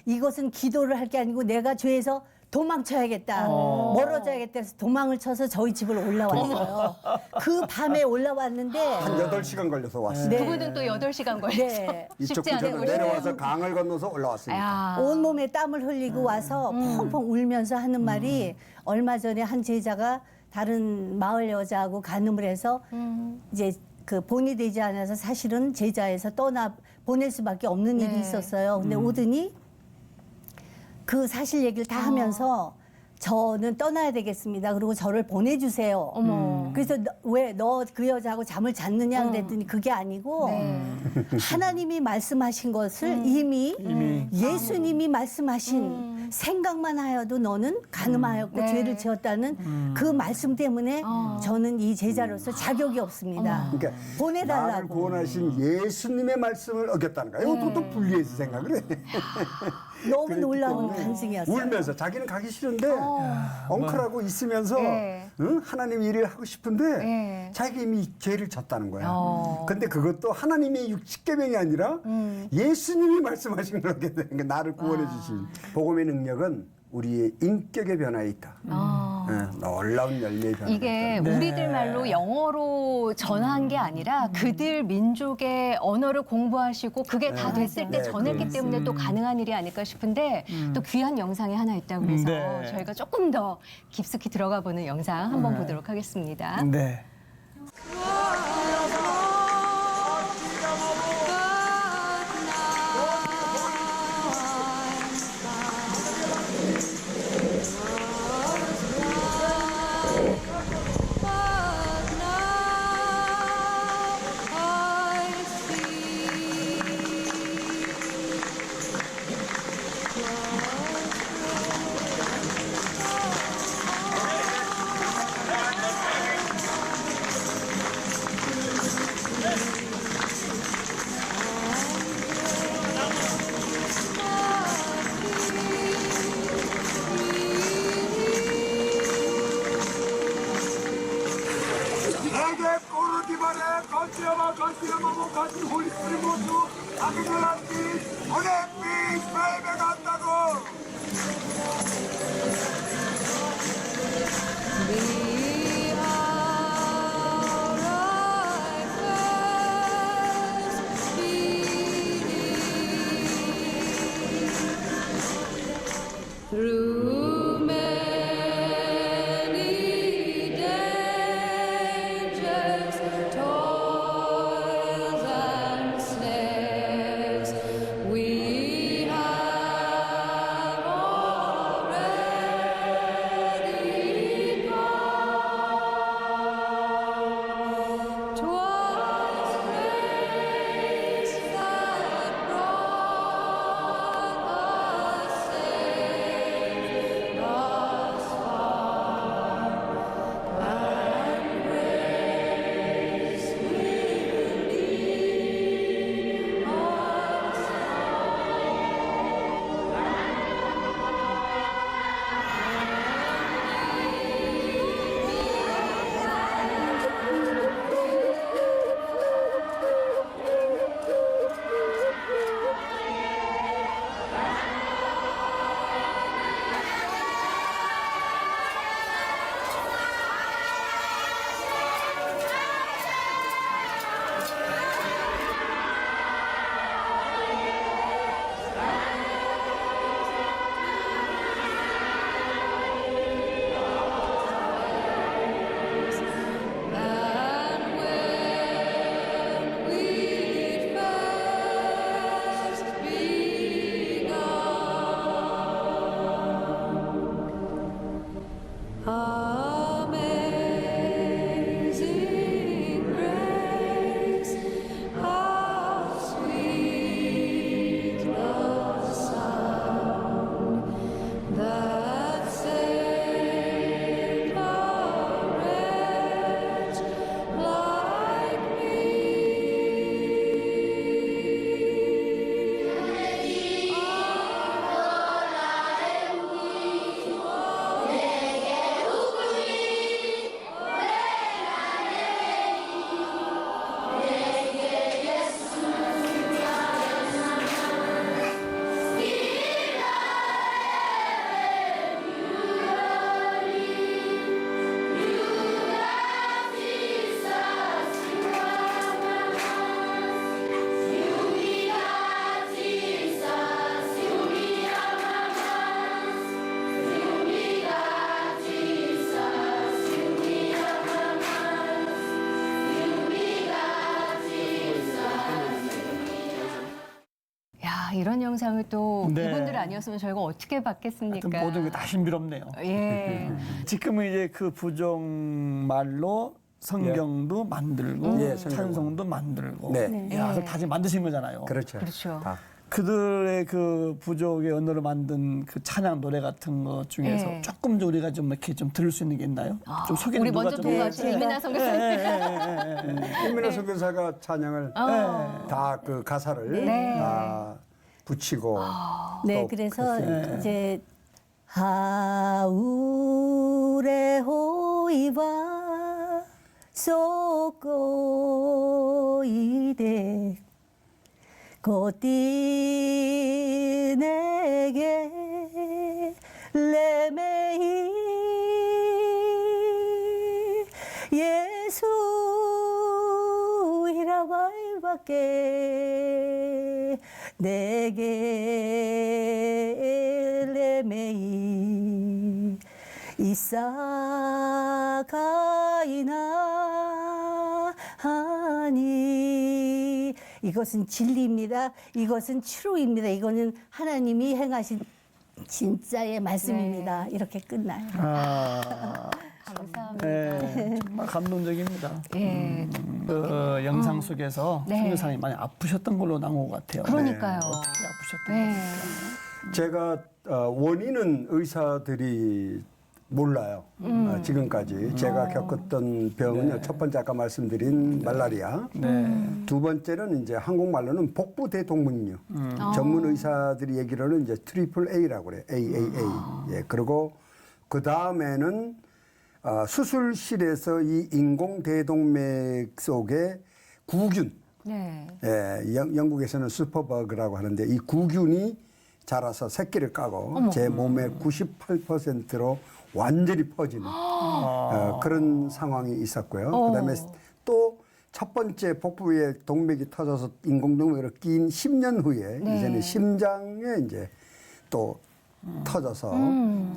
이것은 기도를 할 게 아니고 내가 죄에서 도망쳐야겠다. 멀어져야겠다 해서 도망을 쳐서 저희 집을 올라왔어요. 그 밤에 올라왔는데 한 8시간 걸려서 왔어요. 네. 그분은 또 8시간 걸렸어요. 네. 이쪽 쉽지 않은 부처는 곳이네요. 내려와서 강을 건너서 올라왔으니까. 야. 온몸에 땀을 흘리고 와서 펑펑 울면서 하는 말이 얼마 전에 한 제자가 다른 마을 여자하고 간음을 해서 이제 그 본이 되지 않아서 사실은 제자에서 보낼 수밖에 없는 일이 네. 있었어요. 근데 오더니 그 사실 얘기를 다 하면서 저는 떠나야 되겠습니다. 그리고 저를 보내주세요. 어머. 그래서 왜 너 그 여자하고 잠을 잤느냐 그랬더니 그게 아니고 네. 하나님이 말씀하신 것을 이미 예수님이 말씀하신 생각만 하여도 너는 가늠하였고 네. 죄를 지었다는 그 말씀 때문에 저는 이 제자로서 자격이 없습니다. 그러니까 나를 보내달라고. 구원하신 예수님의 말씀을 어겼다는 거야. 이것도 또 분리해서 생각을 해. 너무 그랬기 놀라운 때문에 간증이었어요. 울면서 자기는 가기 싫은데 엉클하고 있으면서 네. 응? 하나님 일을 하고 싶은데 네. 자기가 이미 죄를 졌다는 거야. 근데 그것도 하나님의 60계명이 아니라 예수님이 말씀하신 그렇게 되는 거야. 나를 구원해 주신 복음의 능력은 우리의 인격의 변화에 있다. 놀라운 열매의 변화가 이게 있다. 우리들 말로 영어로 전한 게 아니라 그들 민족의 언어를 공부하시고 그게 다 됐을 때 네, 전했기 때문에 또 가능한 일이 아닐까 싶은데 또 귀한 영상이 하나 있다고 그래서 네. 저희가 조금 더 깊숙이 들어가 보는 영상 한번 보도록 하겠습니다. 네. 내게 꼬르기만에 건지어마 건지어마고 건지 홀리스를 모두 자기들 한뒤 보내비 베베 간다고 Through many dangers, toils and snares, we have already gone. 'Twas grace that brought us safe thus far, and grace will lead us And when we first begun, amazing grace, how sweet the sound that saved a wretch like 야, 이런 영상을 또 네. 이분들 아니었으면 저희가 어떻게 받겠습니까? 하여튼 모든 게 다 신비롭네요. 예. 지금은 이제 그 부족 말로 성경도 만들고 예, 성경도. 찬송도 만들고 네. 야, 그걸 다 지금 만드신 거잖아요. 그렇죠. 그렇죠. 다. 그들의 그 부족의 언어로 만든 그 찬양 노래 같은 것 중에서 예. 조금 좀 우리가 좀 이렇게 좀 들을 수 있는 게 있나요? 좀 소개 우리 누가 먼저 좀 도와주신 이민아 선교사님. 김민아 선교사가 찬양을 다 그 가사를 네. 다 붙이고 네, 또 그래서 네. 이제 하울의 호이바 소꼬이데 고띠 내게 레메이 예수 이라바이밖에 내게 레메이 이사가이나 하니 이것은 진리입니다. 이것은 tru입니다. 이거는 하나님이 행하신 진짜의 말씀입니다. 이렇게 끝나요. 아, 감사합니다. 네, 정말 감동적입니다. 예. 그 영상 속에서 네. 선교사님이 많이 아프셨던 걸로 나온 것 같아요. 그러니까요. 어떻게 아프셨던 네. 제가 원인은 의사들이 몰라요. 지금까지 제가 겪었던 병은요. 첫 번째 아까 말씀드린 말라리아. 네. 두 번째는 이제 한국말로는 복부 대동맥류. 전문 의사들이 얘기로는 이제 트리플 A라고 그래요. AAA. 예. 그리고 그 다음에는 수술실에서 이 인공 대동맥 속에 구균. 네. 예, 영국에서는 슈퍼버그라고 하는데 이 구균이 자라서 새끼를 까고 제 몸의 98%로 완전히 퍼지는 그런 상황이 있었고요. 그다음에 또 첫 번째 복부에 동맥이 터져서 인공동맥으로 낀 10년 후에 네. 이제는 심장에 이제 또 터져서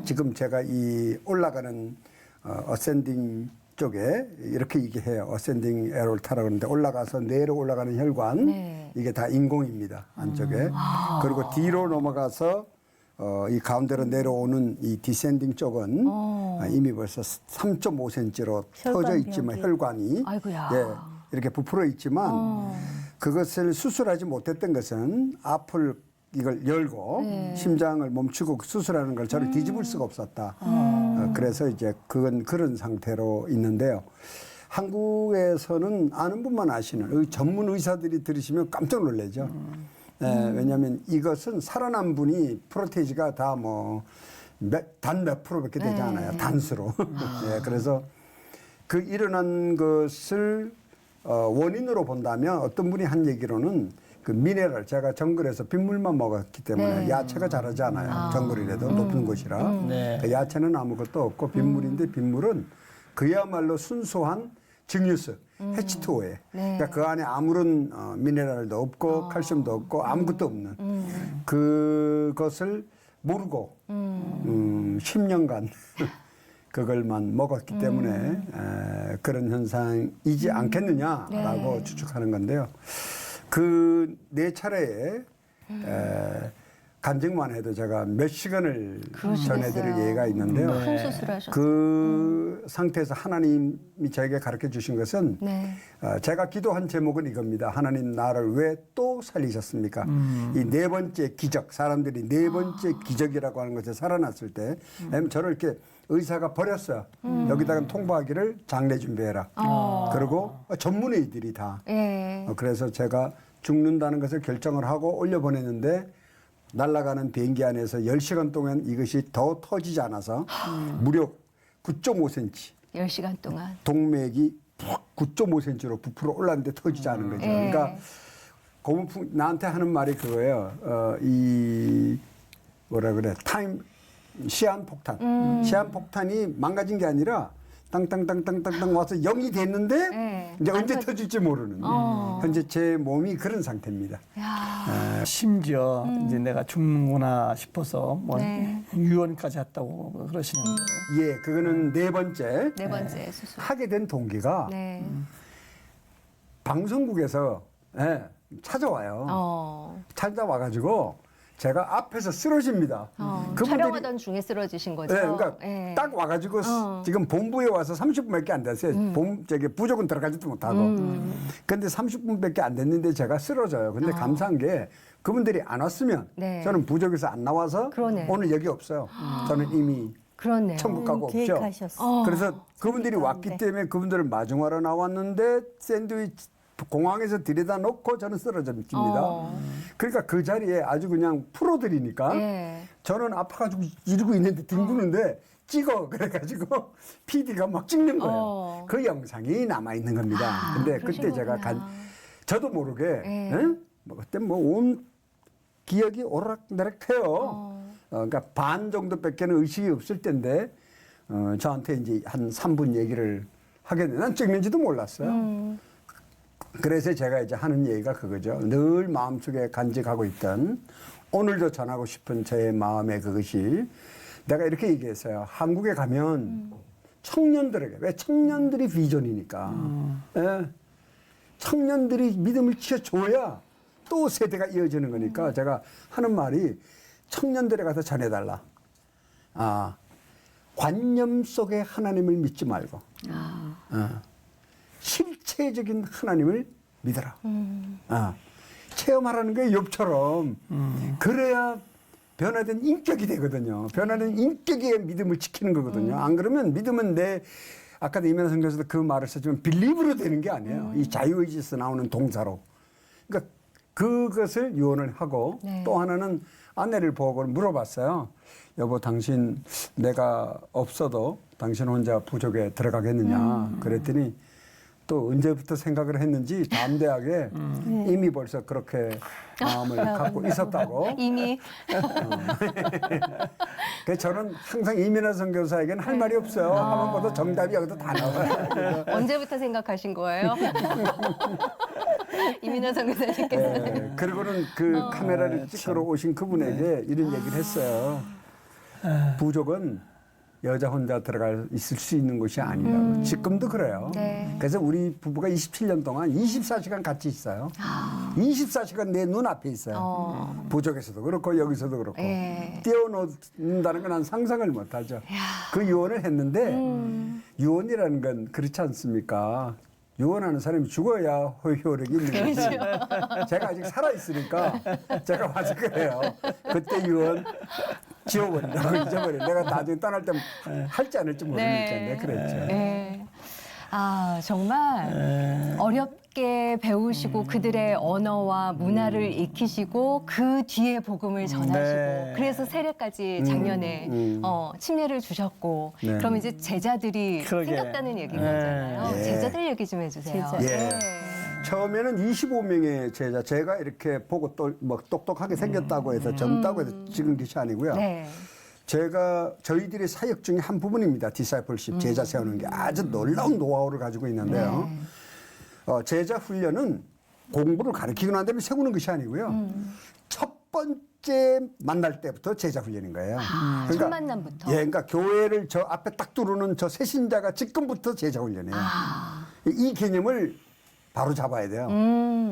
지금 제가 이 올라가는 어센딩 쪽에 이렇게 얘기해요. 어센딩 에롤타라고 하는데 올라가서 뇌로 올라가는 혈관 네. 이게 다 인공입니다. 안쪽에. 그리고 뒤로 넘어가서 이 가운데로 내려오는 이 디센딩 쪽은 이미 벌써 3.5cm로 터져 있지만 혈관이 아이고야. 예, 이렇게 부풀어 있지만 그것을 수술하지 못했던 것은 앞을 이걸 열고 심장을 멈추고 수술하는 걸 저를 뒤집을 수가 없었다. 그래서 이제 그건 그런 상태로 있는데요. 한국에서는 아는 분만 아시는 전문 의사들이 들으시면 깜짝 놀라죠. 왜냐하면 이것은 살아난 분이 프로테이지가 다 뭐 단 몇 프로밖에 되지 않아요. 단수로. 예, 그래서 그 일어난 것을 원인으로 본다면 어떤 분이 한 얘기로는 그 미네랄 제가 정글에서 빗물만 먹었기 때문에 네. 야채가 자라지 않아요. 정글이라도 높은 곳이라. 네. 그 야채는 아무것도 없고 빗물인데 빗물은 그야말로 순수한 증류수 H2O에. 네. 그러니까 그 안에 아무런 미네랄도 없고 칼슘도 없고 아무것도 없는 그것을 모르고 10년간 그걸만 먹었기 때문에 그런 현상이지 않겠느냐라고 네. 추측하는 건데요. 그 네 차례에 간증만 해도 제가 몇 시간을 전해드릴 예가 있는데요. 큰 수술하셨어요. 그 상태에서 하나님이 저에게 가르쳐 주신 것은 네. 제가 기도한 제목은 이겁니다. 하나님 나를 왜 또 살리셨습니까? 이 네 번째 기적, 사람들이 네 번째 기적이라고 하는 것에 살아났을 때 저를 이렇게 의사가 버렸어요. 여기다가 통보하기를 장례 준비해라. 그리고 전문의들이 다. 예. 그래서 제가 죽는다는 것을 결정을 하고 올려보냈는데 날아가는 비행기 안에서 10시간 동안 이것이 더 터지지 않아서 무려 9.5cm 10시간 동안. 동맥이 9.5cm로 부풀어 올랐는데 터지지 않은 거죠. 예. 그러니까 고문풍 나한테 하는 말이 그거예요. 이 뭐라 그래 시한폭탄. 시한폭탄이 망가진 게 아니라 땅땅땅땅땅땅 와서 0이 됐는데 네. 이제 안 언제 터지- 터질지 모르는 현재 제 몸이 그런 상태입니다. 야. 심지어 이제 내가 죽는구나 싶어서 뭐 네. 유언까지 했다고 그러시는데 예, 그거는 네 번째 네 번째 수술. 하게 된 동기가 네. 방송국에서 찾아와요. 찾아와가지고 제가 앞에서 쓰러집니다. 촬영하던 중에 쓰러지신 거죠? 네, 그러니까 예. 딱 와가지고 지금 본부에 와서 30분밖에 안 됐어요. 저기 부족은 들어가지도 못하고. 근데 30분밖에 안 됐는데 제가 쓰러져요. 근데 감사한 게 그분들이 안 왔으면 네. 저는 부족에서 안 나와서 그러네. 오늘 여기 없어요. 저는 이미 그렇네요. 천국 가고 없죠. 계획하셨어요. 그래서 그분들이 왔기 가운데. 때문에 그분들을 마중하러 나왔는데 샌드위치 공항에서 들여다 놓고 저는 쓰러져 깁니다. 그러니까 그 자리에 아주 그냥 프로들이니까 예. 저는 아파가지고 이러고 있는데 뒹구는데 찍어 그래가지고 PD가 막 찍는 거예요. 그 영상이 남아 있는 겁니다. 근데 그러신 그때 제가 거구나. 저도 모르게 예. 뭐 그때 뭐 온 기억이 오락내락해요. 그러니까 반 정도밖에는 의식이 없을 텐데 저한테 이제 한 3분 얘기를 하겠네. 난 찍는지도 몰랐어요. 그래서 제가 이제 하는 얘기가 그거죠. 늘 마음속에 간직하고 있던 오늘도 전하고 싶은 저의 마음의 그것이 내가 이렇게 얘기했어요. 한국에 가면 청년들에게 왜 청년들이 비전이니까 예. 청년들이 믿음을 지어줘야 또 세대가 이어지는 거니까 제가 하는 말이 청년들에 가서 전해달라. 관념 속에 하나님을 믿지 말고 실체적인 하나님을 믿어라. 체험하라는 게 욥처럼 그래야 변화된 인격이 되거든요. 변화된 인격이 믿음을 지키는 거거든요. 안 그러면 믿음은 아까도 이면서 선교에서도 그 말을 썼지만 빌리브로 되는 게 아니에요. 이 자유의지에서 나오는 동사로. 그러니까 그것을 유언을 하고 네. 또 하나는 아내를 보고 물어봤어요. 여보 당신 내가 없어도 당신 혼자 부족에 들어가겠느냐. 그랬더니 또 언제부터 생각을 했는지 담대하게 이미 벌써 그렇게 마음을 갖고 있었다고. 이미 그래서 저는 항상 이민아 선교사에게는 할 말이 없어요. 하면 모두 정답이 여기서 다 나와요. 언제부터 생각하신 거예요? 이민아 선교사님께서. 네, 그리고는 그 카메라를 찍으러 오신 그분에게 이런 얘기를 했어요. 부족은 여자 혼자 있을 수 있는 곳이 아니라고. 지금도 그래요. 네. 그래서 우리 부부가 27년 동안 24시간 같이 있어요. 24시간 내 눈앞에 있어요. 부족에서도 그렇고 여기서도 그렇고. 예. 띄워놓는다는 건 난 상상을 못하죠. 그 유언을 했는데 유언이라는 건 그렇지 않습니까? 유언하는 사람이 죽어야 효력이 있는 거죠. 제가 아직 살아있으니까 제가 와서 그래요. 그때 유언 지워버리라고 잊어버려. 내가 나중에 떠날 때 할지 안 할지 모르니까 내가 그랬죠. 네. 아, 정말 어렵게 배우시고 그들의 언어와 문화를 익히시고 그 뒤에 복음을 전하시고 네. 그래서 세례까지 작년에 침례를 주셨고 네. 그럼 이제 제자들이 그러게. 생겼다는 얘기인 거잖아요. 예. 제자들 얘기 좀 해주세요. 제자. 예. 네. 처음에는 25명의 제자, 제가 이렇게 보고 또 뭐 똑똑하게 생겼다고 해서 젊다고 해서 찍은 것이 아니고요. 네. 저희들의 사역 중에 한 부분입니다. 디사이플십, 제자 세우는 게 아주 놀라운 노하우를 가지고 있는데요. 제자 훈련은 공부를 가르치고 난 다음에 세우는 것이 아니고요. 첫 번째 만날 때부터 제자 훈련인 거예요. 첫 만남부터. 예, 그러니까 교회를 저 앞에 딱 두르는 저 새신자가 지금부터 제자 훈련이에요. 이 개념을 바로 잡아야 돼요.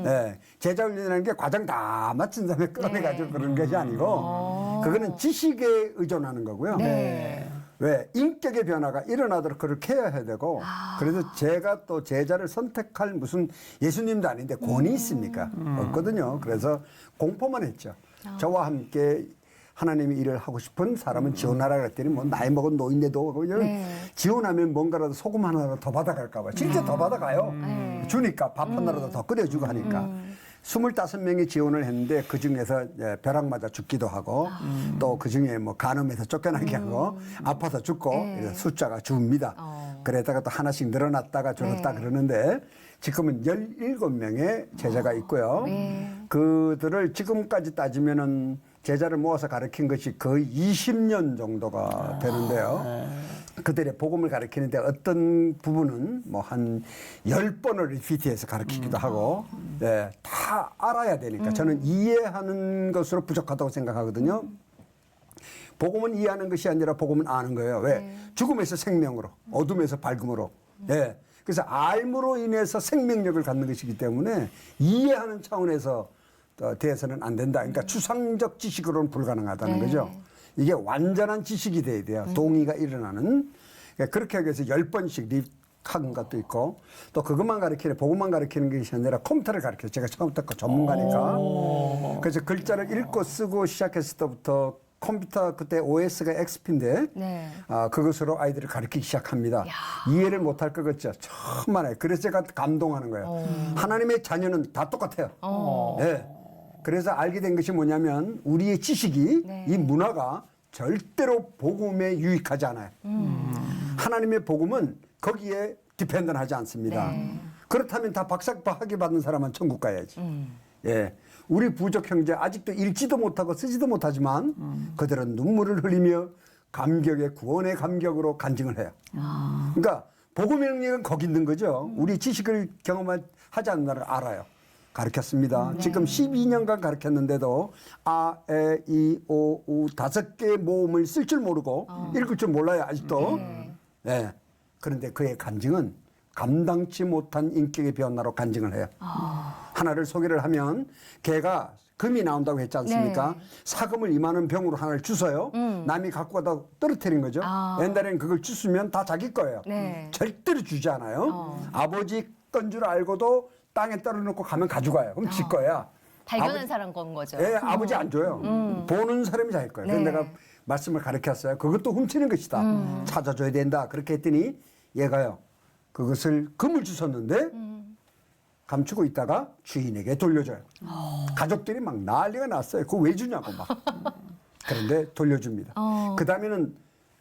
예, 제자 훈련이라는 게 과정 다 마친 다음에 끌어내가지고 그런 것이 아니고 그거는 지식에 의존하는 거고요. 네. 왜 인격의 변화가 일어나도록 그렇게 해야 되고 그래서 제가 또 제자를 선택할 무슨 예수님도 아닌데 권위 있습니까? 없거든요. 그래서 공포만 했죠. 저와 함께 하나님이 일을 하고 싶은 사람은 지원하라 그랬더니 뭐 나이 먹은 노인네도 그냥 지원하면 뭔가라도 소금 하나라도 더 받아갈까 봐. 진짜 더 받아가요. 주니까 밥 하나라도 더 끓여주고 하니까. 25명이 지원을 했는데 그 중에서 벼락 맞아 죽기도 하고 또 그 중에 뭐 간음해서 쫓겨나게 하고 아파서 죽고 이래서 숫자가 줍니다. 그러다가 또 하나씩 늘어났다가 줄었다 그러는데 지금은 17명의 제자가 있고요. 그들을 지금까지 따지면은 제자를 모아서 가르친 것이 거의 20년 정도가 되는데요. 그들의 복음을 가르치는데 어떤 부분은 뭐 한 10번을 리피트해서 가르치기도 하고 네, 다 알아야 되니까 저는 이해하는 것으로 부족하다고 생각하거든요. 복음은 이해하는 것이 아니라 복음은 아는 거예요. 왜? 죽음에서 생명으로, 어둠에서 밝음으로. 예. 그래서 알므로 인해서 생명력을 갖는 것이기 때문에 이해하는 차원에서 대해서는 안 된다. 그러니까 추상적 지식으로는 불가능하다는 거죠. 이게 완전한 지식이 돼야 돼요. 동의가 일어나는. 그러니까 그렇게 하기 위해서 10번씩 한 것도 있고 또 그것만 가르치는 복음만 가르치는 것이 아니라 컴퓨터를 가르쳐요. 제가 처음부터 전문가니까. 그래서 글자를 읽고 쓰고 시작했을 때부터 컴퓨터 그때 OS가 XP인데 네. 그것으로 아이들을 가르치기 시작합니다. 이해를 못할 것 같죠. 천만에. 그래서 제가 감동하는 거예요. 하나님의 자녀는 다 똑같아요. 네. 그래서 알게 된 것이 뭐냐면 우리의 지식이 네. 이 문화가 절대로 복음에 유익하지 않아요. 하나님의 복음은 거기에 디펜던하지 않습니다. 네. 그렇다면 다 박사학위 받는 사람은 천국 가야지. 예, 우리 부족 형제 아직도 읽지도 못하고 쓰지도 못하지만 그들은 눈물을 흘리며 감격의 구원의 감격으로 간증을 해요. 그러니까 복음의 능력은 거기 있는 거죠. 우리 지식을 경험하지 않는 나를 알아요. 가르쳤습니다. 지금 12년간 가르쳤는데도 아, 에, 이, 오, 우 5개의 모음을 쓸 줄 모르고 읽을 줄 몰라요. 아직도. 네. 그런데 그의 간증은 감당치 못한 인격의 변화로 간증을 해요. 하나를 소개를 하면 걔가 금이 나온다고 했지 않습니까? 네. 사금을 이만한 병으로 하나를 주서요. 남이 갖고 가다 떨어뜨린 거죠. 옛날에는 그걸 주스면 다 자기 거예요. 네. 절대로 주지 않아요. 아버지 건 줄 알고도 땅에 떨어놓고 가면 가져가요. 그럼 지 거야. 발견한 사람 건 거죠. 예, 아버지 안 줘요. 보는 사람이 자기 거예요. 그래서 네. 내가 말씀을 가르쳤어요. 그것도 훔치는 것이다. 찾아줘야 된다. 그렇게 했더니 얘가요. 그것을 금을 주셨는데 감추고 있다가 주인에게 돌려줘요. 가족들이 막 난리가 났어요. 그거 왜 주냐고 막. 그런데 돌려줍니다. 그 다음에는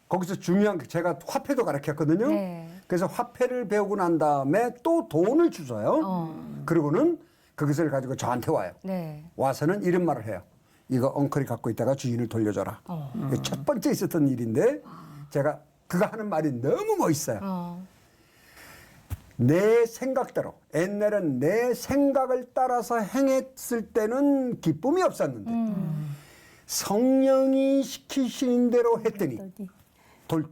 거기서 중요한 게 제가 화폐도 가르쳤거든요. 네. 그래서 화폐를 배우고 난 다음에 또 돈을 주어요. 그리고는 그것을 가지고 저한테 와요. 네. 와서는 이런 말을 해요. 이거 엉클이 갖고 있다가 주인을 돌려줘라. 이게 첫 번째 있었던 일인데 제가 그가 하는 말이 너무 멋있어요. 내 생각대로 옛날엔 내 생각을 따라서 행했을 때는 기쁨이 없었는데 성령이 시키시는 대로 했더니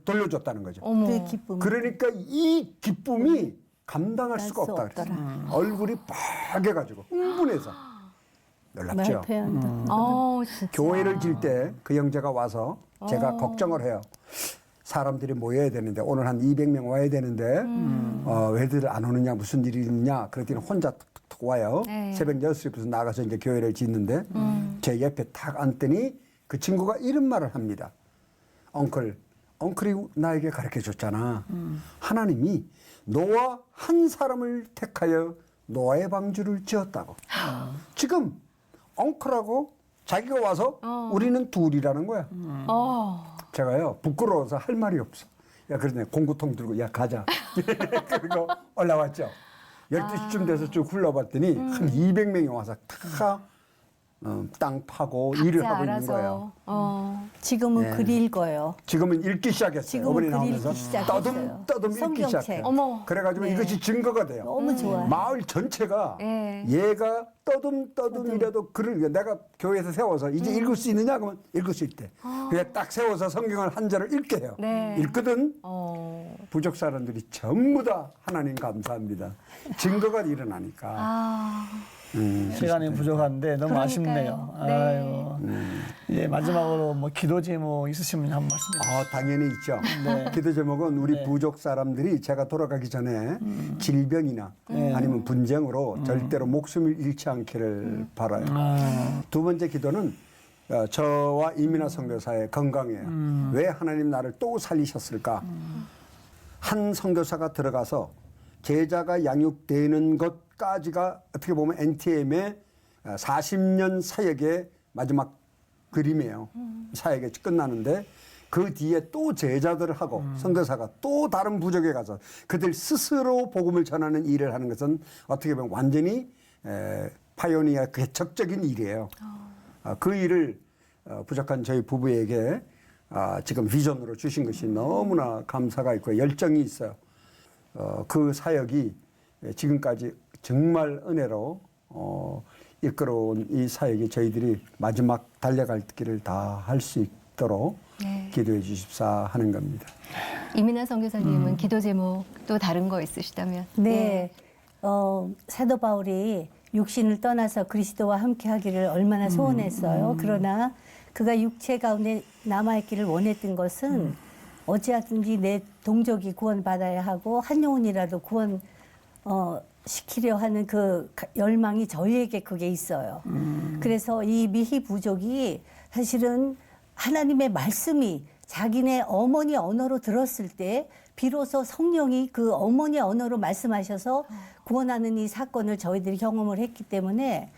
돌려줬다는 거죠. 그 기쁨. 그러니까 이 기쁨이 감당할 수가 수 없다 없더라. 그랬어요. 얼굴이 빨개가지고 흥분해서 놀랍죠. 말 표현도. 진짜. 교회를 질 때 그 형제가 와서 제가 걱정을 해요. 사람들이 모여야 되는데 오늘 한 200명 와야 되는데 왜들 안 오느냐 무슨 일이 있냐 그랬더니 혼자 툭툭툭 와요. 네. 새벽 6시부터 나가서 이제 교회를 짓는데 제 옆에 탁 앉더니 그 친구가 이런 말을 합니다. 엉클이 나에게 가르쳐 줬잖아. 하나님이 노아 한 사람을 택하여 노아의 방주를 지었다고. 지금 엉클하고 자기가 와서 우리는 둘이라는 거야. 제가요 부끄러워서 할 말이 없어. 야 그러네 공구통 들고 야 가자. 그리고 올라왔죠. 12시쯤 돼서 쭉 흘러봤더니 한 200명이 와서 다 땅 파고 일을 하고 있는 거예요. 지금은 네. 글 읽어요. 지금은 읽기 시작했어요. 지금은 어머니 글 나오면서 읽기 시작했어요. 떠듬 읽기 성경책. 시작해요. 어머. 그래가지고 네. 이것이 증거가 돼요. 너무 좋아요. 마을 전체가 네. 얘가 떠듬이라도 글을 내가 교회에서 세워서 이제 읽을 수 있느냐 그러면 읽을 수 있대. 그냥 딱 세워서 성경을 한 절을 읽게 해요. 네. 읽거든. 부족 사람들이 전부 다 하나님 감사합니다. 증거가 일어나니까. 시간이 부족한데 너무 그러니까요. 아쉽네요. 네. 아이고. 예, 마지막으로 뭐 기도 제목 있으시면 한 말씀 해주세요. 당연히 있죠. 네. 기도 제목은 우리 네. 부족 사람들이 제가 돌아가기 전에 질병이나 아니면 분쟁으로 절대로 목숨을 잃지 않기를 바라요. 두 번째 기도는 저와 이민아 선교사의 건강이에요. 왜 하나님 나를 또 살리셨을까? 한 선교사가 들어가서 제자가 양육되는 것까지가 어떻게 보면 NTM의 40년 사역의 마지막 그림이에요. 사역이 끝나는데 그 뒤에 또 제자들을 하고 선교사가 또 다른 부족에 가서 그들 스스로 복음을 전하는 일을 하는 것은 어떻게 보면 완전히 파이오니아 개척적인 일이에요. 그 일을 부족한 저희 부부에게 지금 비전으로 주신 것이 너무나 감사가 있고 열정이 있어요. 그 사역이 지금까지 정말 은혜로 이끌어온 이 사역이 저희들이 마지막 달려갈 길을 다 할 수 있도록 네. 기도해 주십사 하는 겁니다. 이민아 선교사님은 기도 제목 또 다른 거 있으시다면? 네. 사도 바울이 육신을 떠나서 그리스도와 함께 하기를 얼마나 소원했어요. 그러나 그가 육체 가운데 남아있기를 원했던 것은 어찌하든지 내 동족이 구원받아야 하고 한 영혼이라도 구원 시키려 하는 그 열망이 저희에게 그게 있어요. 그래서 이 미희 부족이 사실은 하나님의 말씀이 자기네 어머니 언어로 들었을 때 비로소 성령이 그 어머니 언어로 말씀하셔서 구원하는 이 사건을 저희들이 경험을 했기 때문에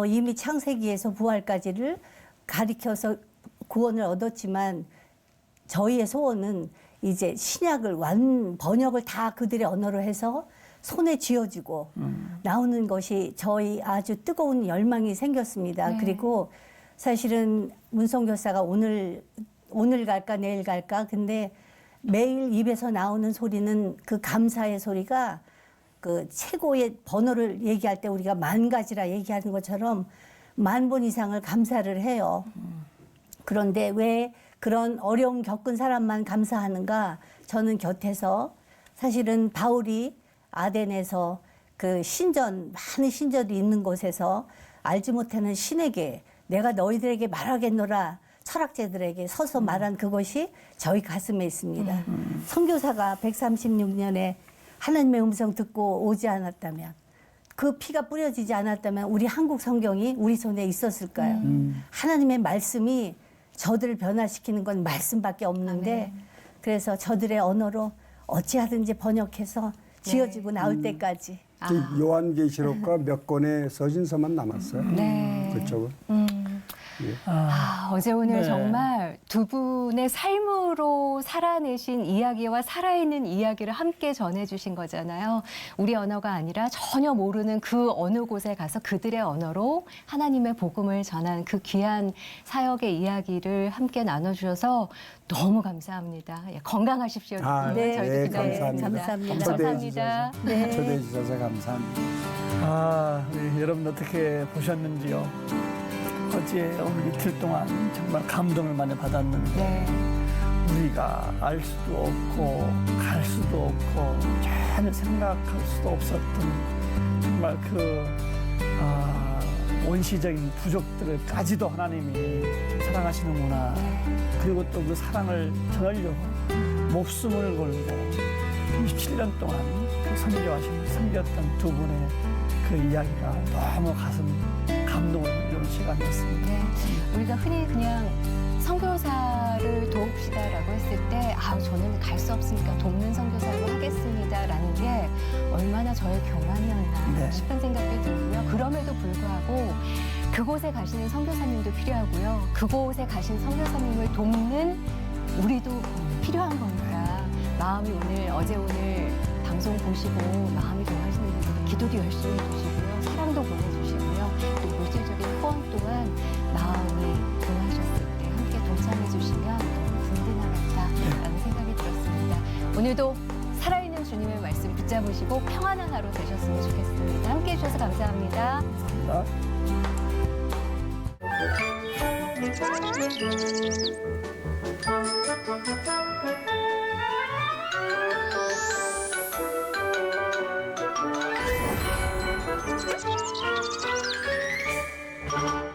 이미 창세기에서 부활까지를 가리켜서 구원을 얻었지만 저희의 소원은 이제 신약을 번역을 다 그들의 언어로 해서 손에 쥐어지고 나오는 것이 저희 아주 뜨거운 열망이 생겼습니다. 네. 그리고 사실은 문성 교사가 오늘 갈까 내일 갈까 근데 매일 입에서 나오는 소리는 그 감사의 소리가 그 최고의 번호를 얘기할 때 우리가 10,000가지라 얘기하는 것처럼 10,000번 이상을 감사를 해요. 그런데 왜 그런 어려움 겪은 사람만 감사하는가? 저는 곁에서 사실은 바울이 아덴에서 그 많은 신전이 있는 곳에서 알지 못하는 신에게 내가 너희들에게 말하겠노라 철학자들에게 서서 말한 그것이 저희 가슴에 있습니다. 선교사가 136년에 하나님의 음성 듣고 오지 않았다면 그 피가 뿌려지지 않았다면 우리 한국 성경이 우리 손에 있었을까요? 하나님의 말씀이 저들을 변화시키는 건 말씀밖에 없는데 그래서 저들의 언어로 어찌하든지 번역해서 지어지고 나올 때까지 요한계시록과 몇 권의 서신서만 남았어요. 네. 그쪽은. 어제 오늘 네. 정말 두 분의 삶으로 살아내신 이야기와 살아있는 이야기를 함께 전해주신 거잖아요. 우리 언어가 아니라 전혀 모르는 그 어느 곳에 가서 그들의 언어로 하나님의 복음을 전한 그 귀한 사역의 이야기를 함께 나눠주셔서 너무 감사합니다. 예, 건강하십시오. 두 분. 네. 저희도 네, 기도하겠습니다. 감사합니다. 감사합니다. 네. 초대해 주셔서 감사합니다. 우리 여러분 어떻게 보셨는지요? 어제 오늘 이틀 동안 정말 감동을 많이 받았는데 네. 우리가 알 수도 없고 갈 수도 없고 전혀 생각할 수도 없었던 정말 원시적인 부족들을까지도 하나님이 사랑하시는구나. 그리고 또 그 사랑을 전하려고 목숨을 걸고 27년 동안 그 선교하시면서 섬겼던 두 분의 그 이야기가 너무 가슴 감동을 이루는 시간이었습니다. 네. 우리가 흔히 그냥 선교사를 도웁시다라고 했을 때 저는 갈 수 없으니까 돕는 선교사로 하겠습니다라는 게 얼마나 저의 교만이었나 네. 싶은 생각이 들고요. 그럼에도 불구하고 그곳에 가시는 선교사님도 필요하고요. 그곳에 가신 선교사님을 돕는 우리도 필요한 거니까 마음이 어제 오늘 방송 보시고 마음이 동하시는 분들은 기도도 열심히 해주시고요. 사랑도 보내주시고요. 또 물질적인 후원 또한 마음이 동하셨을 때 함께 동참해 주시면 너무 든든하겠다라는 생각이 들었습니다. 오늘도 살아있는 주님의 말씀 붙잡으시고 평안한 하루 되셨으면 좋겠습니다. 함께 해주셔서 감사합니다.